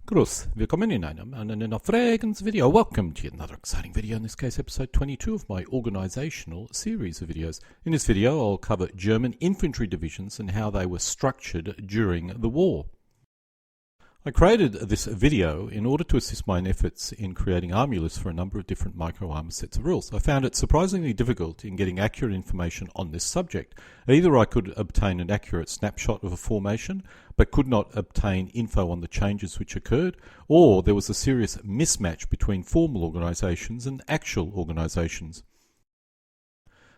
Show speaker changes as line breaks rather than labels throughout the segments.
Grüß, willkommen in einem anderen Fragens video. Welcome to another exciting video, in this case episode 22 of my organizational series of videos. In this video I'll cover German infantry divisions and how they were structured during the war. I created this video in order to assist my efforts in creating army lists for a number of different micro-armor sets of rules. I found it surprisingly difficult in getting accurate information on this subject. Either I could obtain an accurate snapshot of a formation, but could not obtain info on the changes which occurred, or there was a serious mismatch between formal organisations and actual organisations.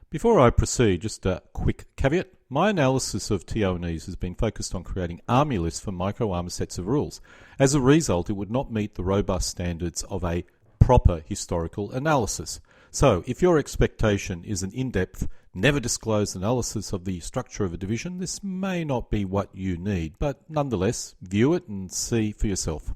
Before I proceed, just a quick caveat. My analysis of TO&Es has been focused on creating army lists for micro-armor sets of rules. As a result, it would not meet the robust standards of a proper historical analysis. So, if your expectation is an in-depth, never disclosed analysis of the structure of a division, this may not be what you need, but nonetheless, view it and see for yourself.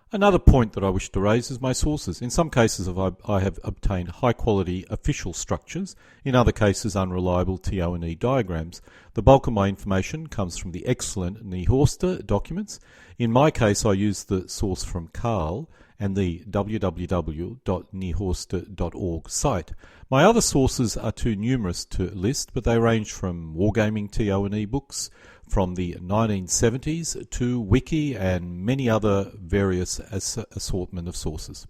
Another point that I wish to raise is my sources. In some cases I have obtained high quality official structures, in other cases unreliable TO&E diagrams. The bulk of my information comes from the excellent Niehorster documents. In my case I use the source from Karl and the www.niehorster.org site. My other sources are too numerous to list, but they range from wargaming TO&E books from the 1970s to Wiki and many other various assortment of sources.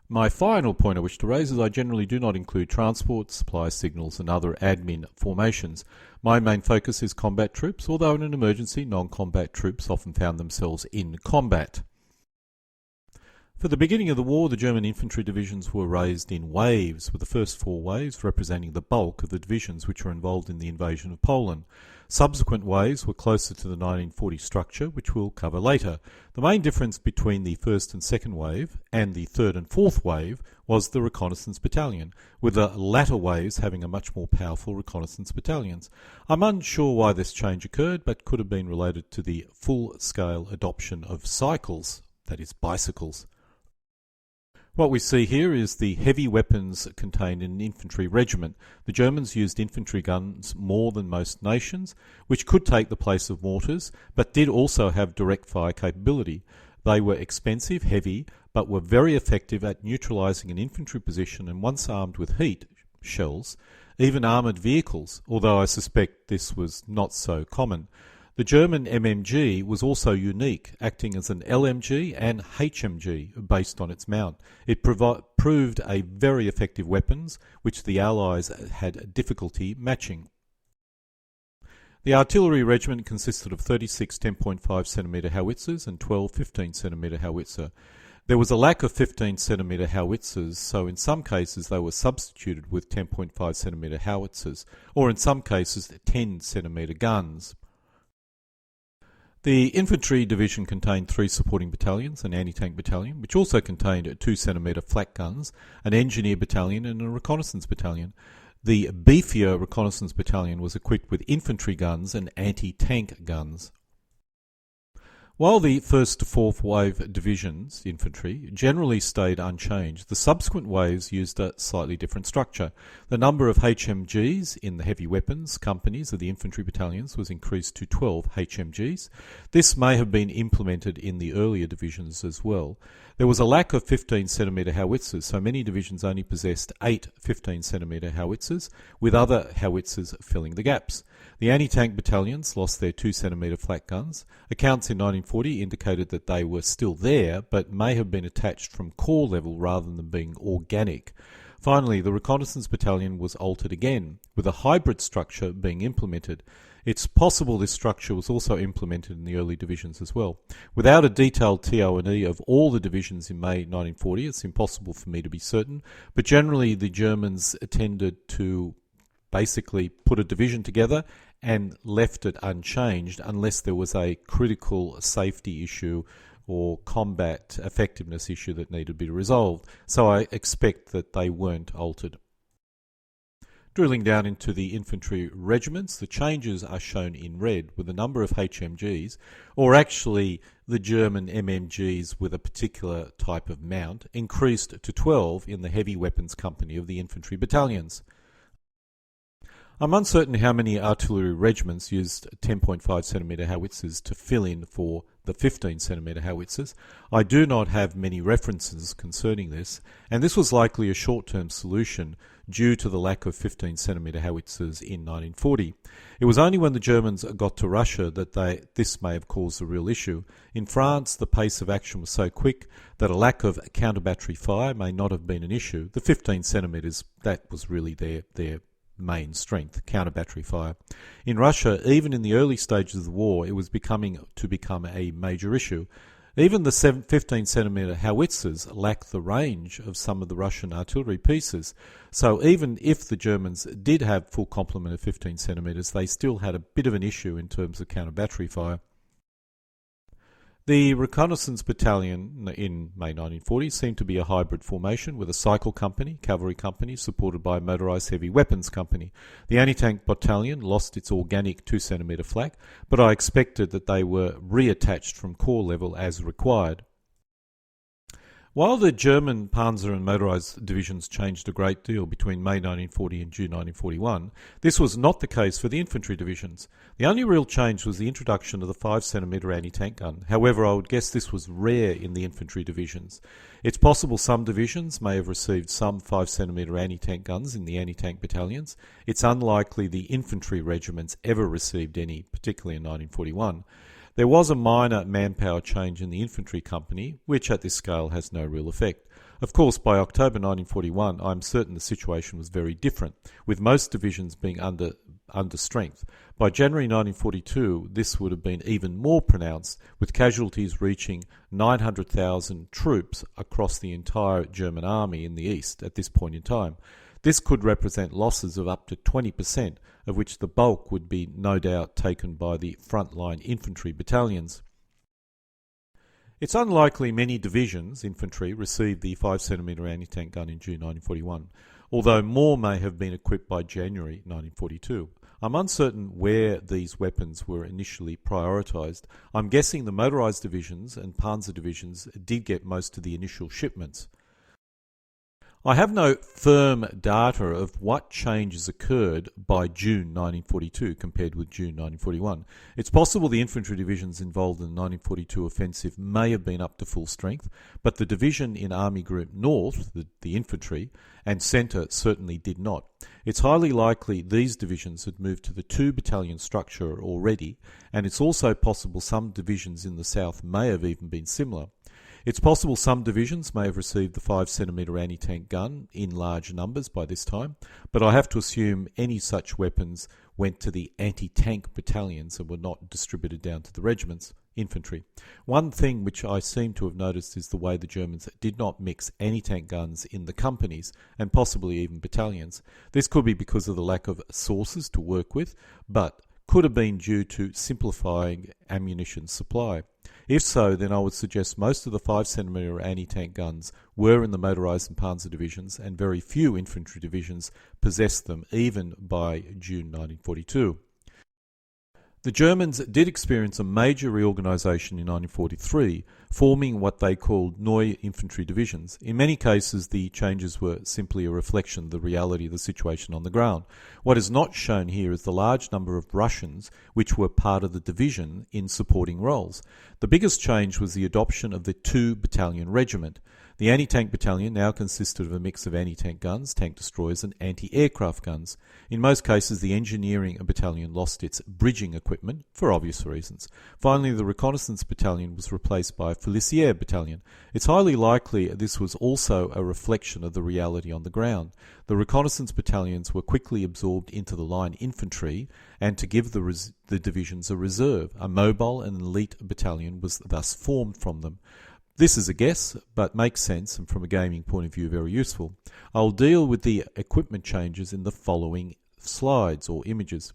My final point I wish to raise is I generally do not include transport, supply signals and other admin formations. My main focus is combat troops, although in an emergency non-combat troops often found themselves in combat. For the beginning of the war, the German infantry divisions were raised in waves, with the first 4 waves representing the bulk of the divisions which were involved in the invasion of Poland. Subsequent waves were closer to the 1940 structure, which we'll cover later. The main difference between the first and second wave and the third and fourth wave was the reconnaissance battalion, with the latter waves having a much more powerful reconnaissance battalions. I'm unsure why this change occurred, but could have been related to the full-scale adoption of cycles, that is, bicycles. What we see here is the heavy weapons contained in an infantry regiment. The Germans used infantry guns more than most nations, which could take the place of mortars, but did also have direct fire capability. They were expensive, heavy, but were very effective at neutralising an infantry position, and once armed with heat shells, even armoured vehicles, although I suspect this was not so common. The German MMG was also unique, acting as an LMG and HMG based on its mount. It proved a very effective weapons, which the Allies had difficulty matching. The artillery regiment consisted of 36 10.5 cm howitzers and 12 15 cm howitzer. There was a lack of 15 cm howitzers, so in some cases they were substituted with 10.5 cm howitzers, or in some cases 10 cm guns. The infantry division contained 3 supporting battalions, an anti-tank battalion, which also contained 2 cm flak guns, an engineer battalion and a reconnaissance battalion. The beefier reconnaissance battalion was equipped with infantry guns and anti-tank guns. While the first to fourth wave divisions, infantry, generally stayed unchanged, the subsequent waves used a slightly different structure. The number of HMGs in the heavy weapons companies of the infantry battalions was increased to 12 HMGs. This may have been implemented in the earlier divisions as well. There was a lack of 15 cm howitzers, so many divisions only possessed 8 15 cm howitzers, with other howitzers filling the gaps. The anti-tank battalions lost their 2 cm flak guns. Accounts in 1940 indicated that they were still there, but may have been attached from corps level rather than being organic. Finally, the reconnaissance battalion was altered again, with a hybrid structure being implemented. It's possible this structure was also implemented in the early divisions as well. Without a detailed TO&E of all the divisions in May 1940, it's impossible for me to be certain, but generally the Germans tended to basically put a division together and left it unchanged unless there was a critical safety issue or combat effectiveness issue that needed to be resolved. So I expect that they weren't altered. Drilling down into the infantry regiments, the changes are shown in red, with the number of HMGs, or actually the German MMGs with a particular type of mount, increased to 12 in the heavy weapons company of the infantry battalions. I'm uncertain how many artillery regiments used 10.5cm howitzers to fill in for the 15cm howitzers. I do not have many references concerning this, and this was likely a short-term solution due to the lack of 15cm howitzers in 1940. It was only when the Germans got to Russia that this may have caused a real issue. In France, the pace of action was so quick that a lack of counter-battery fire may not have been an issue. The 15cm, that was really their main strength, counter-battery fire. In Russia, even in the early stages of the war, it was become a major issue. Even the 15cm howitzers lacked the range of some of the Russian artillery pieces. So even if the Germans did have full complement of 15cm, they still had a bit of an issue in terms of counter-battery fire. The Reconnaissance Battalion in May 1940 seemed to be a hybrid formation with a cycle company, cavalry company, supported by a motorised heavy weapons company. The anti-tank battalion lost its organic 2cm flak, but I expected that they were reattached from corps level as required. While the German Panzer and motorised divisions changed a great deal between May 1940 and June 1941, this was not the case for the infantry divisions. The only real change was the introduction of the 5cm anti-tank gun. However, I would guess this was rare in the infantry divisions. It's possible some divisions may have received some 5cm anti-tank guns in the anti-tank battalions. It's unlikely the infantry regiments ever received any, particularly in 1941. There was a minor manpower change in the infantry company, which at this scale has no real effect. Of course, by October 1941, I'm certain the situation was very different, with most divisions being under strength. By January 1942, this would have been even more pronounced, with casualties reaching 900,000 troops across the entire German army in the east at this point in time. This could represent losses of up to 20%, of which the bulk would be no doubt taken by the frontline infantry battalions. It's unlikely many divisions, infantry, received the 5cm anti-tank gun in June 1941, although more may have been equipped by January 1942. I'm uncertain where these weapons were initially prioritised. I'm guessing the motorised divisions and panzer divisions did get most of the initial shipments. I have no firm data of what changes occurred by June 1942 compared with June 1941. It's possible the infantry divisions involved in the 1942 offensive may have been up to full strength, but the division in Army Group North, the infantry, and Centre certainly did not. It's highly likely these divisions had moved to the 2-battalion structure already, and it's also possible some divisions in the South may have even been similar. It's possible some divisions may have received the 5cm anti-tank gun in large numbers by this time, but I have to assume any such weapons went to the anti-tank battalions and were not distributed down to the regiments, infantry. One thing which I seem to have noticed is the way the Germans did not mix anti-tank guns in the companies and possibly even battalions. This could be because of the lack of sources to work with, but could have been due to simplifying ammunition supply. If so, then I would suggest most of the 5cm anti-tank guns were in the motorised and panzer divisions, and very few infantry divisions possessed them even by June 1942. The Germans did experience a major reorganisation in 1943, forming what they called Neue Infantry Divisions. In many cases, the changes were simply a reflection of the reality of the situation on the ground. What is not shown here is the large number of Russians which were part of the division in supporting roles. The biggest change was the adoption of the 2-battalion regiment. The anti-tank battalion now consisted of a mix of anti-tank guns, tank destroyers and anti-aircraft guns. In most cases, the engineering battalion lost its bridging equipment for obvious reasons. Finally, the reconnaissance battalion was replaced by a Fusilier battalion. It's highly likely this was also a reflection of the reality on the ground. The reconnaissance battalions were quickly absorbed into the line infantry, and to give the divisions a reserve, a mobile and elite battalion was thus formed from them. This is a guess, but makes sense and from a gaming point of view very useful. I'll deal with the equipment changes in the following slides or images.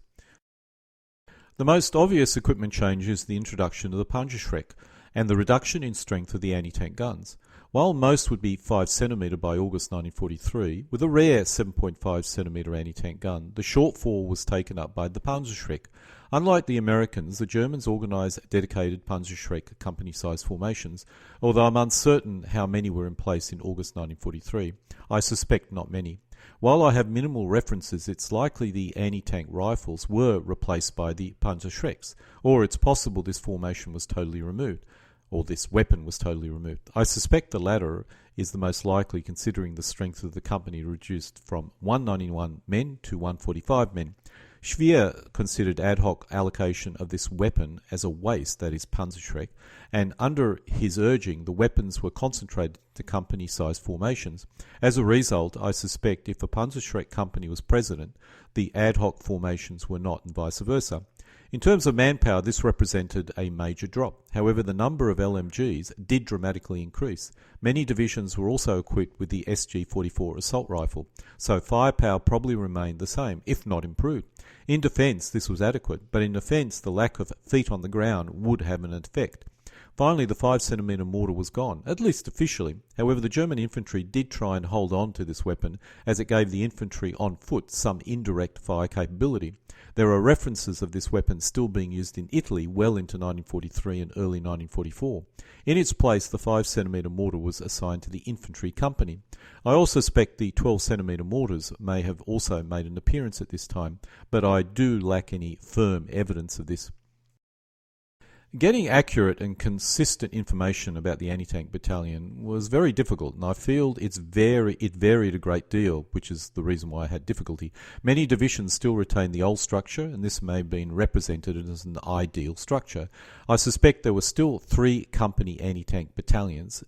The most obvious equipment change is the introduction of the Panzerschreck and the reduction in strength of the anti-tank guns. While most would be 5cm by August 1943, with a rare 7.5cm anti-tank gun, the shortfall was taken up by the Panzerschreck. Unlike the Americans, the Germans organised dedicated Panzerschreck company-sized formations, although I'm uncertain how many were in place in August 1943. I suspect not many. While I have minimal references, it's likely the anti-tank rifles were replaced by the Panzerschrecks, or it's possible this formation was totally removed, or this weapon was totally removed. I suspect the latter is the most likely, considering the strength of the company reduced from 191 men to 145 men. Schwier considered ad hoc allocation of this weapon as a waste, that is Panzerschreck, and under his urging the weapons were concentrated to company-sized formations. As a result, I suspect if a Panzerschreck company was president, the ad hoc formations were not, and vice versa. In terms of manpower, this represented a major drop. However, the number of LMGs did dramatically increase. Many divisions were also equipped with the SG-44 assault rifle, so firepower probably remained the same, if not improved. In defence, this was adequate, but in offence, the lack of feet on the ground would have an effect. Finally, the 5cm mortar was gone, at least officially. However, the German infantry did try and hold on to this weapon, as it gave the infantry on foot some indirect fire capability. There are references of this weapon still being used in Italy well into 1943 and early 1944. In its place, the 5cm mortar was assigned to the infantry company. I also suspect the 12cm mortars may have also made an appearance at this time, but I do lack any firm evidence of this. Getting accurate and consistent information about the anti-tank battalion was very difficult, and I feel it varied a great deal, which is the reason why I had difficulty. Many divisions still retain the old structure, and this may have been represented as an ideal structure. I suspect there were still 3 company anti-tank battalions,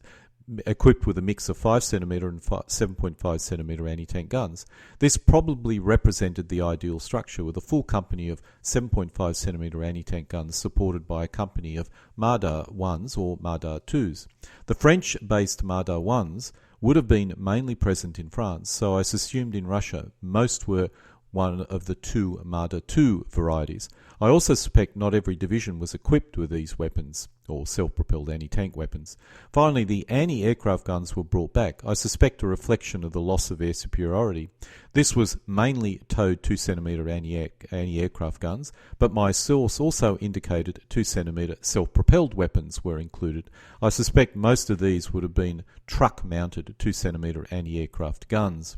equipped with a mix of 5cm and 7.5cm anti-tank guns. This probably represented the ideal structure, with a full company of 7.5cm anti-tank guns supported by a company of Marder 1s or Marder 2s. The French-based Marder 1s would have been mainly present in France, so I assumed in Russia most were one of the 2 Marder 2 varieties. I also suspect not every division was equipped with these weapons, or self-propelled anti-tank weapons. Finally, the anti-aircraft guns were brought back. I suspect a reflection of the loss of air superiority. This was mainly towed 2cm anti-aircraft guns, but my source also indicated 2cm self-propelled weapons were included. I suspect most of these would have been truck-mounted 2cm anti-aircraft guns.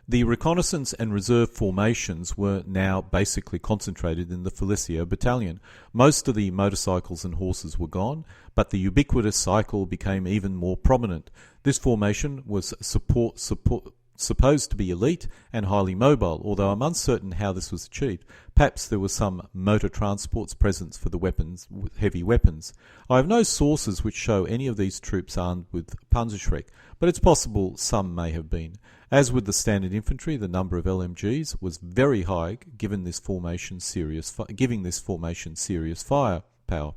The reconnaissance and reserve formations were now basically concentrated in the Felicia battalion. Most of the motorcycles and horses were gone, but the ubiquitous cycle became even more prominent. This formation was supposed to be elite and highly mobile, although I'm uncertain how this was achieved. Perhaps there was some motor transports present for the heavy weapons. I have no sources which show any of these troops armed with Panzerschreck, but it's possible some may have been. As with the standard infantry, the number of LMGs was very high, giving this formation serious firepower.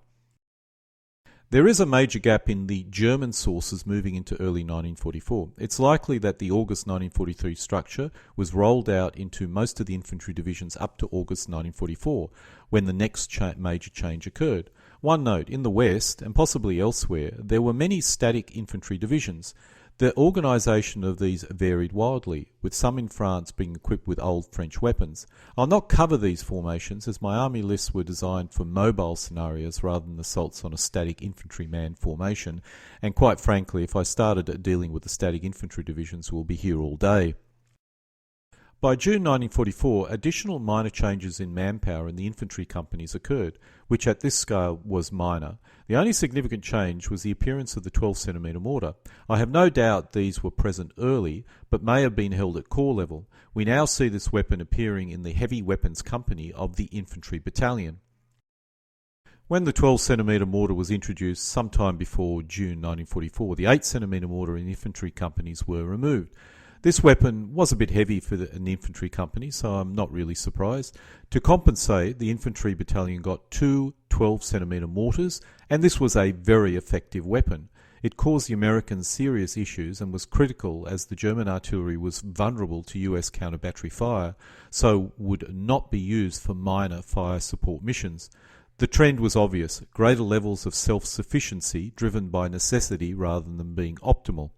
There is a major gap in the German sources moving into early 1944. It's likely that the August 1943 structure was rolled out into most of the infantry divisions up to August 1944, when the next major change occurred. One note, in the West, and possibly elsewhere, there were many static infantry divisions. The organisation of these varied wildly, with some in France being equipped with old French weapons. I'll not cover these formations, as my army lists were designed for mobile scenarios rather than assaults on a static infantryman formation, and quite frankly, if I started dealing with the static infantry divisions, we'll be here all day. By June 1944, additional minor changes in manpower in the infantry companies occurred, which at this scale was minor. The only significant change was the appearance of the 12cm mortar. I have no doubt these were present early, but may have been held at corps level. We now see this weapon appearing in the heavy weapons company of the infantry battalion. When the 12cm mortar was introduced sometime before June 1944, the 8cm mortar in infantry companies were removed. This weapon was a bit heavy for an infantry company, so I'm not really surprised. To compensate, the infantry battalion got 2 12cm mortars, and this was a very effective weapon. It caused the Americans serious issues and was critical, as the German artillery was vulnerable to US counter-battery fire, so would not be used for minor fire support missions. The trend was obvious: greater levels of self-sufficiency driven by necessity rather than being optimal.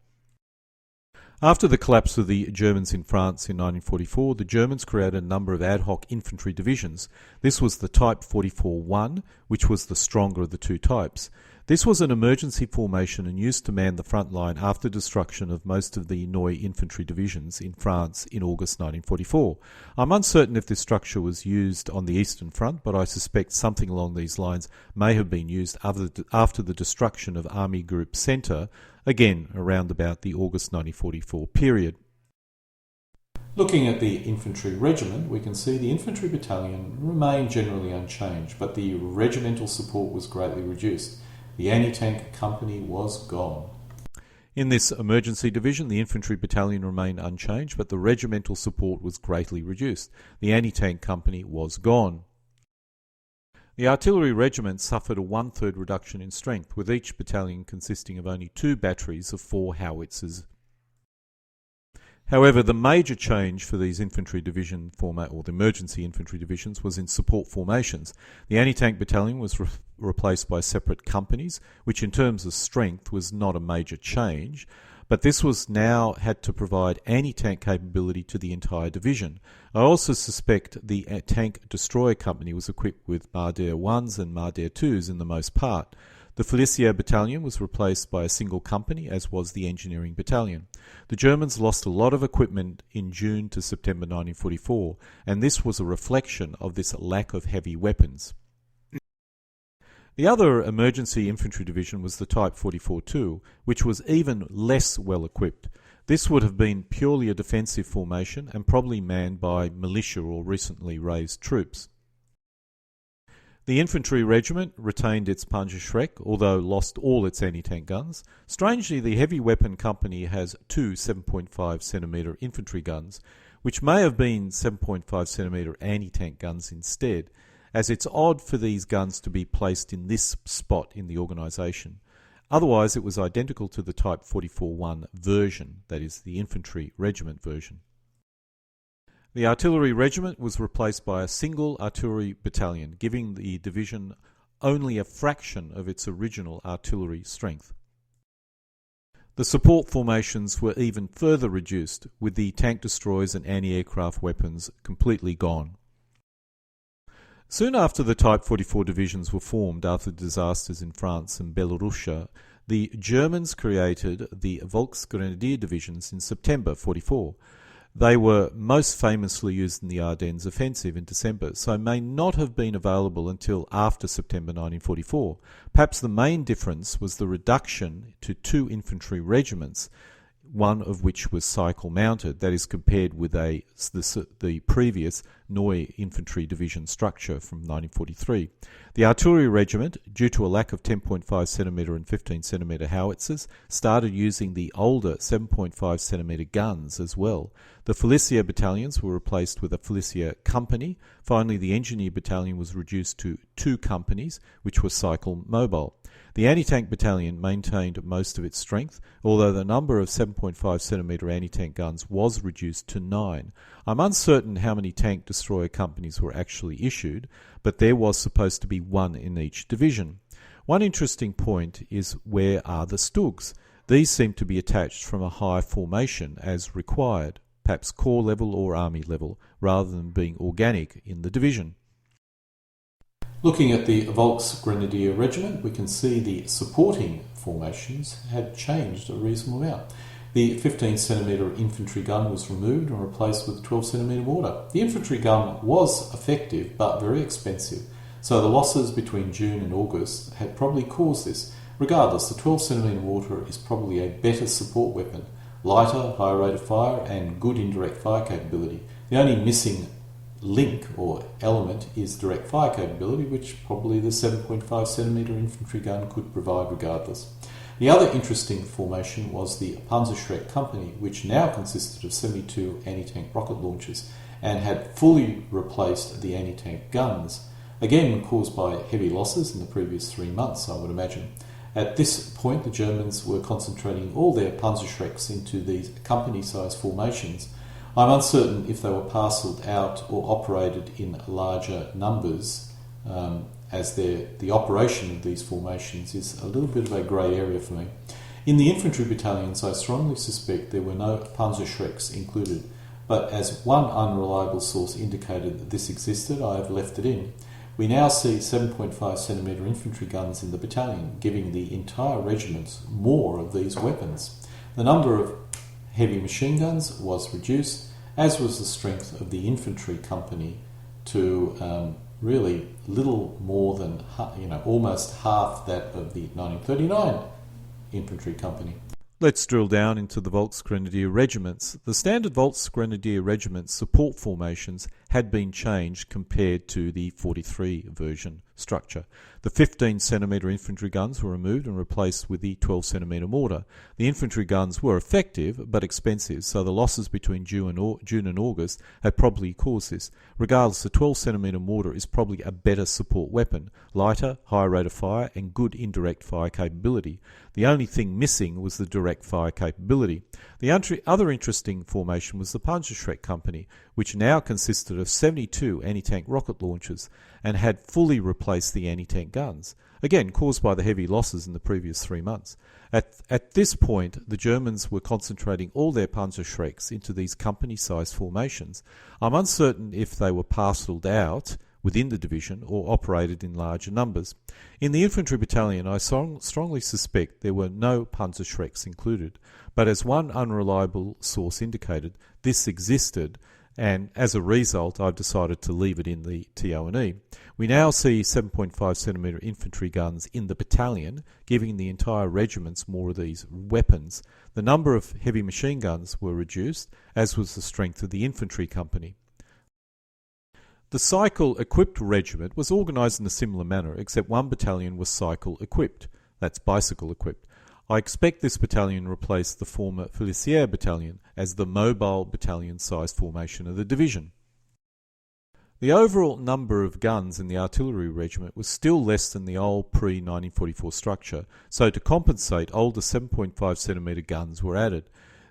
After the collapse of the Germans in France in 1944, the Germans created a number of ad hoc infantry divisions. This was the Type 44-1, which was the stronger of the two types. This was an emergency formation and used to man the front line after destruction of most of the Neu infantry divisions in France in August 1944. I'm uncertain if this structure was used on the Eastern Front, but I suspect something along these lines may have been used after the destruction of Army Group Centre, again around about the August 1944 period. Looking at the infantry regiment, we can see the infantry battalion remained generally unchanged, but the regimental support was greatly reduced. The anti-tank company was gone. In this emergency division, the infantry battalion remained unchanged, but the regimental support was greatly reduced. The anti-tank company was gone. The artillery regiment suffered a one-third reduction in strength, with each battalion consisting of only 2 batteries of 4 howitzers. However, the major change for these infantry division or the emergency infantry divisions was in support formations. The anti-tank battalion was replaced by separate companies, which in terms of strength was not a major change, but this was now had to provide anti-tank capability to the entire division. I also suspect the tank destroyer company was equipped with Marder 1s and Marder 2s in the most part. The Felicia battalion was replaced by a single company, as was the engineering battalion. The Germans lost a lot of equipment in June to September 1944, and this was a reflection of this lack of heavy weapons. The other emergency infantry division was the Type 44-2, which was even less well equipped. This would have been purely a defensive formation and probably manned by militia or recently raised troops. The infantry regiment retained its Panzerschreck, although lost all its anti-tank guns. Strangely, the heavy weapon company has 2 7.5cm infantry guns, which may have been 7.5cm anti-tank guns instead, as it's odd for these guns to be placed in this spot in the organisation. Otherwise, it was identical to the Type 44-1 version, that is, the infantry regiment version. The artillery regiment was replaced by a single artillery battalion, giving the division only a fraction of its original artillery strength. The support formations were even further reduced, with the tank destroyers and anti-aircraft weapons completely gone. Soon after the Type 44 divisions were formed after disasters in France and Belarus, the Germans created the Volksgrenadier divisions in September 1944. They were most famously used in the Ardennes offensive in December, so may not have been available until after September 1944. Perhaps the main difference was the reduction to 2 infantry regiments, one of which was cycle-mounted, that is compared with the previous Neu infantry division structure from 1943. The artillery regiment, due to a lack of 10.5cm and 15cm howitzers, started using the older 7.5cm guns as well. The Felicia battalions were replaced with a Felicia company. Finally, the engineer battalion was reduced to 2 companies, which were cycle-mobile. The anti-tank battalion maintained most of its strength, although the number of 7.5cm anti-tank guns was reduced to 9. I'm uncertain how many tank destroyer companies were actually issued, but there was supposed to be 1 in each division. One interesting point is, where are the Stugs? These seem to be attached from a high formation as required, perhaps corps level or army level, rather than being organic in the division. Looking at the Volksgrenadier regiment, we can see the supporting formations had changed a reasonable amount. The 15cm infantry gun was removed and replaced with a 12cm mortar. The infantry gun was effective but very expensive, so the losses between June and August had probably caused this. Regardless, the 12cm mortar is probably a better support weapon, lighter, higher rate of fire and good indirect fire capability. The only missing link or element is direct fire capability, which probably the 7.5cm infantry gun could provide regardless. The other interesting formation was the Panzerschreck company, which now consisted of 72 anti-tank rocket launchers and had fully replaced the anti-tank guns, again caused by heavy losses in the previous 3 months, I would imagine. At this point, the Germans were concentrating all their Panzerschrecks into these company-sized formations. I'm uncertain if they were parcelled out or operated in larger numbers, as the operation of these formations is a little bit of a grey area for me. In the infantry battalions, I strongly suspect there were no Panzerschrecks included, but as one unreliable source indicated that this existed, I have left it in. We now see 7.5cm infantry guns in the battalion, giving the entire regiments more of these weapons. The number of heavy machine guns was reduced, as was the strength of the infantry company to really little more than almost half that of the 1939 infantry company. Let's drill down into the Volksgrenadier regiments. The standard Volksgrenadier regiment's support formations had been changed compared to the 43 version structure. The 15cm infantry guns were removed and replaced with the 12cm mortar. The infantry guns were effective but expensive, so the losses between June and August had probably caused this. Regardless, the 12cm mortar is probably a better support weapon, lighter, higher rate of fire, and good indirect fire capability. The only thing missing was the direct fire capability. The other interesting formation was the Panzerschreck Company, which now consisted of 72 anti-tank rocket launchers and had fully replaced the anti-tank guns, again caused by the heavy losses in the previous 3 months. At this point, the Germans were concentrating all their Panzerschrecks into these company-sized formations. I'm uncertain if they were parcelled out within the division or operated in larger numbers. In the infantry battalion, I strongly suspect there were no Panzerschrecks included, but as one unreliable source indicated, this existed, and as a result I've decided to leave it in the TO&E. We now see 7.5cm infantry guns in the battalion, giving the entire regiments more of these weapons. The number of heavy machine guns were reduced, as was the strength of the infantry company. The cycle-equipped regiment was organised in a similar manner, except one battalion was cycle-equipped, that's bicycle-equipped. I expect this battalion replaced the former Fusilier battalion as the mobile battalion-sized formation of the division. The overall number of guns in the artillery regiment was still less than the old pre-1944 structure, so to compensate, older 7.5cm guns were added.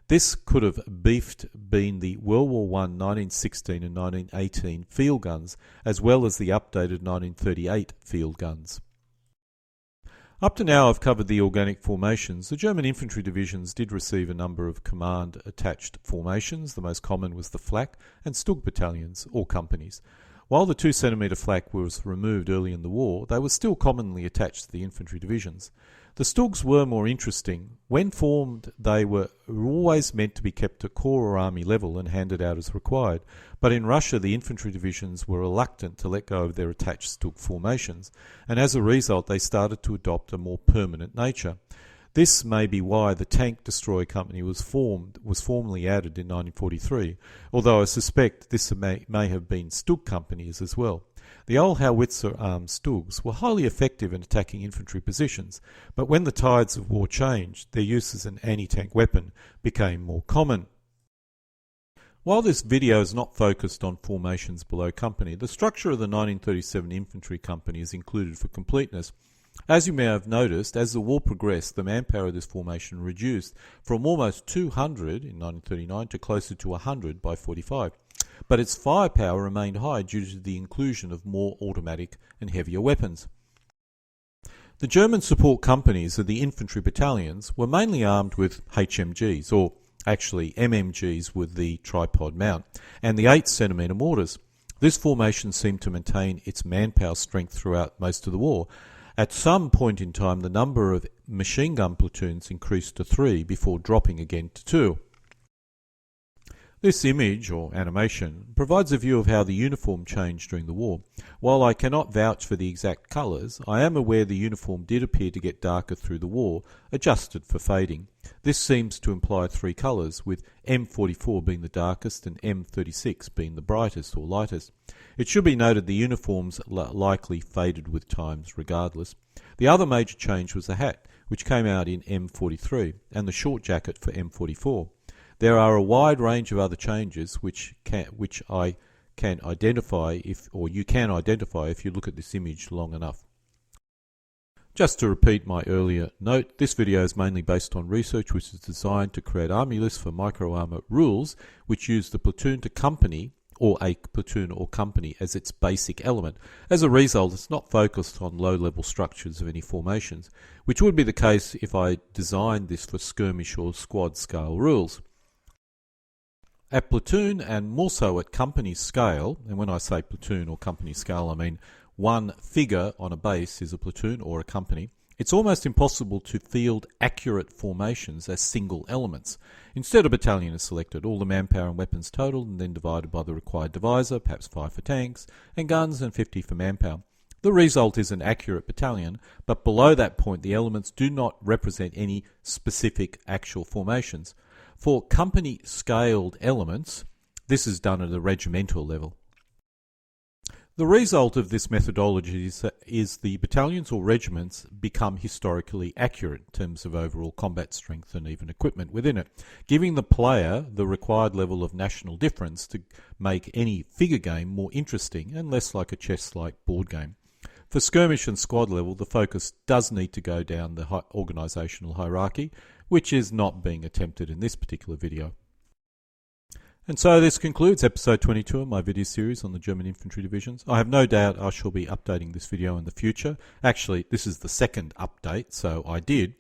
This could have been the World War I 1916 and 1918 field guns, as well as the updated 1938 field guns. Up to now I've covered the organic formations. The German infantry divisions did receive a number of command-attached formations. The most common was the Flak and Stug battalions, or companies. While the 2cm Flak was removed early in the war, they were still commonly attached to the infantry divisions. The Stugs were more interesting. When formed, they were always meant to be kept at corps or army level and handed out as required. But in Russia, the infantry divisions were reluctant to let go of their attached Stug formations, and as a result, they started to adopt a more permanent nature. This may be why the Tank Destroyer Company was formally added in 1943, although I suspect this may have been Stug companies as well. The old howitzer-armed Stugs were highly effective in attacking infantry positions, but when the tides of war changed, their use as an anti-tank weapon became more common. While this video is not focused on formations below company, the structure of the 1937 Infantry Company is included for completeness. As you may have noticed, as the war progressed, the manpower of this formation reduced from almost 200 in 1939 to closer to 100 by 45. But its firepower remained high due to the inclusion of more automatic and heavier weapons. The German support companies of the infantry battalions were mainly armed with HMGs, or actually MMGs with the tripod mount, and the 8cm mortars. This formation seemed to maintain its manpower strength throughout most of the war. At some point in time, the number of machine gun platoons increased to 3 before dropping again to 2. This image, or animation, provides a view of how the uniform changed during the war. While I cannot vouch for the exact colours, I am aware the uniform did appear to get darker through the war, adjusted for fading. This seems to imply 3 colours, with M44 being the darkest and M36 being the brightest or lightest. It should be noted the uniforms likely faded with times regardless. The other major change was the hat, which came out in M43, and the short jacket for M44. There are a wide range of other changes which I can identify if you look at this image long enough. Just to repeat my earlier note, this video is mainly based on research which is designed to create army lists for micro-armor rules which use the platoon to company or a platoon or company as its basic element. As a result, it's not focused on low-level structures of any formations, which would be the case if I designed this for skirmish or squad scale rules. At platoon and more so at company scale, and when I say platoon or company scale I mean one figure on a base is a platoon or a company, it's almost impossible to field accurate formations as single elements. Instead, a battalion is selected, all the manpower and weapons totaled, and then divided by the required divisor, perhaps 5 for tanks and guns and 50 for manpower. The result is an accurate battalion, but below that point the elements do not represent any specific actual formations. For company-scaled elements, this is done at a regimental level. The result of this methodology is the battalions or regiments become historically accurate in terms of overall combat strength and even equipment within it, giving the player the required level of national difference to make any figure game more interesting and less like a chess-like board game. For skirmish and squad level, the focus does need to go down the organisational hierarchy, which is not being attempted in this particular video. And so this concludes episode 22 of my video series on the German infantry divisions. I have no doubt I shall be updating this video in the future. Actually, this is the second update, so I did,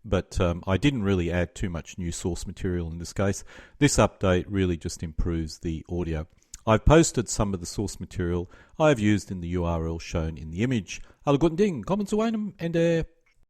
but I didn't really add too much new source material in this case. This update really just improves the audio. I've posted some of the source material I've used in the URL shown in the image. Alle guten Dinge, kommen zu einem Ende.